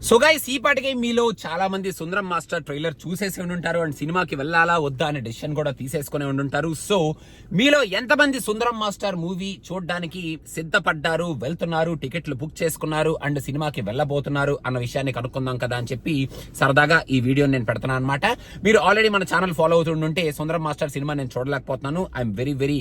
So guys, ఈ పాటికి మీలో చాలా మంది సుందరం మాస్టర్ ట్రైలర్ చూసేసి ఉండుంటారు అండ్ సినిమాకి వెళ్ళాలా వద్దా అనే డెసిషన్ కూడా తీసేసుకుని ఉండుంటారు. సో మీలో ఎంతమంది సుందరం మాస్టర్ మూవీ చూడడానికి సిద్ధపడ్డారు, వెళ్తున్నారు, టికెట్లు బుక్ చేసుకున్నారు అండ్ సినిమాకి వెళ్ళబోతున్నారు అన్న విషయాన్ని కనుక్కుందాం కదా అని చెప్పి సరదాగా ఈ వీడియోని నేను పెడుతున్నాను అనమాట. మీరు ఆల్రెడీ మన ఛానల్ ఫాలో అవుతుంటే సుందరం మాస్టర్ సినిమా నేను చూడలేకపోతున్నాను. I'm very very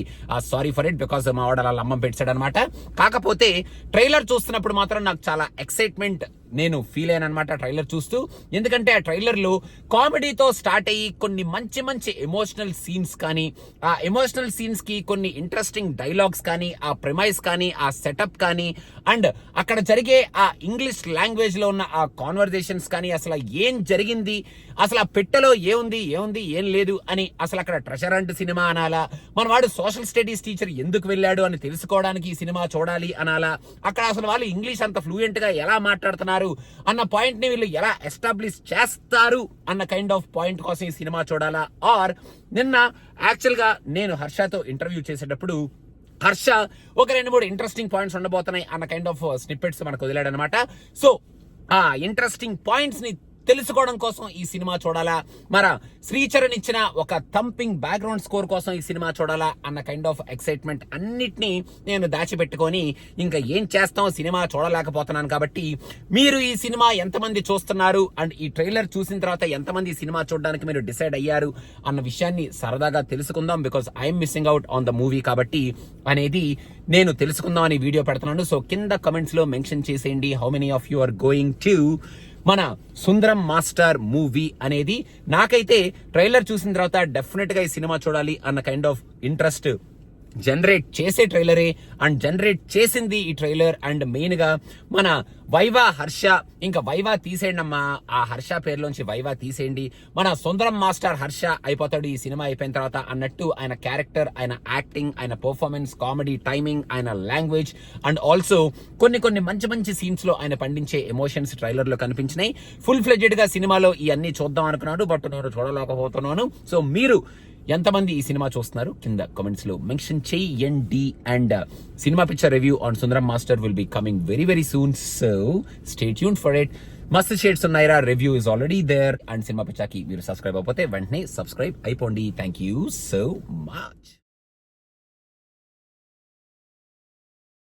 sorry for it, because మా వాడు అలా అమ్మం పెట్టాడు అనమాట. కాకపోతే ట్రైలర్ చూస్తున్నప్పుడు మాత్రం నాకు చాలా ఎక్సైట్మెంట్ నేను ఫీల్ అయ్యాను అనమాట ట్రైలర్ చూస్తూ. ఎందుకంటే ఆ ట్రైలర్ లో కామెడీతో స్టార్ట్ అయ్యి కొన్ని మంచి మంచి ఎమోషనల్ సీన్స్ కానీ, ఆ ఎమోషనల్ సీన్స్ కి కొన్ని ఇంట్రెస్టింగ్ డైలాగ్స్ కానీ, ఆ ప్రిమైస్ కానీ, ఆ సెటప్ కానీ, అండ్ అక్కడ జరిగే ఆ ఇంగ్లీష్ లాంగ్వేజ్ లో ఉన్న ఆ కాన్వర్జేషన్స్ కానీ, అసలు ఏం జరిగింది, అసలు ఆ పెట్టెలో ఏముంది ఏం లేదు అని, అసలు అక్కడ ట్రెషర్ అండ్ సినిమా అనాలా, మన వాడు సోషల్ స్టడీస్ టీచర్ ఎందుకు వెళ్ళాడు అని తెలుసుకోవడానికి ఈ సినిమా చూడాలి అనాలా, అక్కడ అసలు వాళ్ళు ఇంగ్లీష్ అంత ఫ్లూయెంట్ గా ఎలా మాట్లాడుతున్నారు అన్న పాయింట్ ని వీళ్ళు ఎలా ఎస్టాబ్లిష్ చేస్తారు అన్న కైండ్ ఆఫ్ పాయింట్ కోసం ఈ సినిమా చూడాలా. ఆర్ నిన్న యాక్చువల్ గా నేను హర్షతో ఇంటర్వ్యూ చేసేటప్పుడు హర్ష ఒక 2-3 ఇంట్రెస్టింగ్ పాయింట్స్ ఉండబోతున్నాయి అన్న కైండ్ ఆఫ్ స్నిప్పెట్స్ మనకు వదిలాడు అనమాట. సో ఆ ఇంట్రెస్టింగ్ పాయింట్స్ ని తెలుసుకోవడం కోసం ఈ సినిమా చూడాలా, శ్రీచరణ్ ఇచ్చిన ఒక థంపింగ్ బ్యాక్గ్రౌండ్ స్కోర్ కోసం ఈ సినిమా చూడాలా అన్న కైండ్ ఆఫ్ ఎక్సైట్మెంట్ అన్నిటినీ నేను దాచిపెట్టుకొని ఇంకా ఏం చేస్తాం, సినిమా చూడలేకపోతున్నాను. కాబట్టి మీరు ఈ సినిమా ఎంతమంది చూస్తున్నారు అండ్ ఈ ట్రైలర్ చూసిన తర్వాత ఎంతమంది ఈ సినిమా చూడడానికి మీరు డిసైడ్ అయ్యారు అన్న విషయాన్ని సరదాగా తెలుసుకుందాం. Because I'm missing out on the movie కాబట్టి అనేది నేను తెలుసుకుందాం అని వీడియో పెడుతున్నాను. సో కింద కమెంట్స్ లో మెన్షన్ చేసేయండి how many of you are going to మన సుందరం మాస్టర్ మూవీ అనేది. నాకైతే ట్రైలర్ చూసిన తర్వాత డెఫినెట్ గా ఈ సినిమా చూడాలి అన్న కైండ్ ఆఫ్ ఇంట్రెస్ట్ జనరేట్ చేసే ట్రైలరే అండ్ జనరేట్ చేసింది ఈ ట్రైలర్. అండ్ మెయిన్ గా మన వైవా హర్ష, ఇంకా వైవా తీసేయండి అమ్మా, ఆ హర్ష పేరులోంచి వైవా తీసేయండి, మన సుందరం మాస్టర్ హర్ష అయిపోతాడు ఈ సినిమా అయిపోయిన తర్వాత అన్నట్టు ఆయన క్యారెక్టర్, ఆయన యాక్టింగ్, ఆయన పర్ఫార్మెన్స్, కామెడీ టైమింగ్, ఆయన లాంగ్వేజ్ అండ్ ఆల్సో కొన్ని మంచి మంచి సీన్స్ లో ఆయన పండించే ఎమోషన్స్ ట్రైలర్ లో కనిపించినాయి. ఫుల్ ఫ్లెడ్జెడ్ గా సినిమాలో ఇవన్నీ చూద్దాం అనుకున్నాడు, బట్ నేను చూడలేకపోతున్నాను. సో మీరు ఎంతమంది ఈ సినిమా చూస్తున్నారు కింద కామెంట్స్ లో మెన్షన్ చేయండి. And cinema picture review on Sundaram Master will be coming very very soon, so stay tuned for it. మస్తు షేడ్స్ ఉన్నాయిరా, review is already there. And cinema picture కి మీరు సబ్స్క్రైబ్ అయిపోతే వెంటనే సబ్స్క్రైబ్ అయిపోండి. Thank you so much.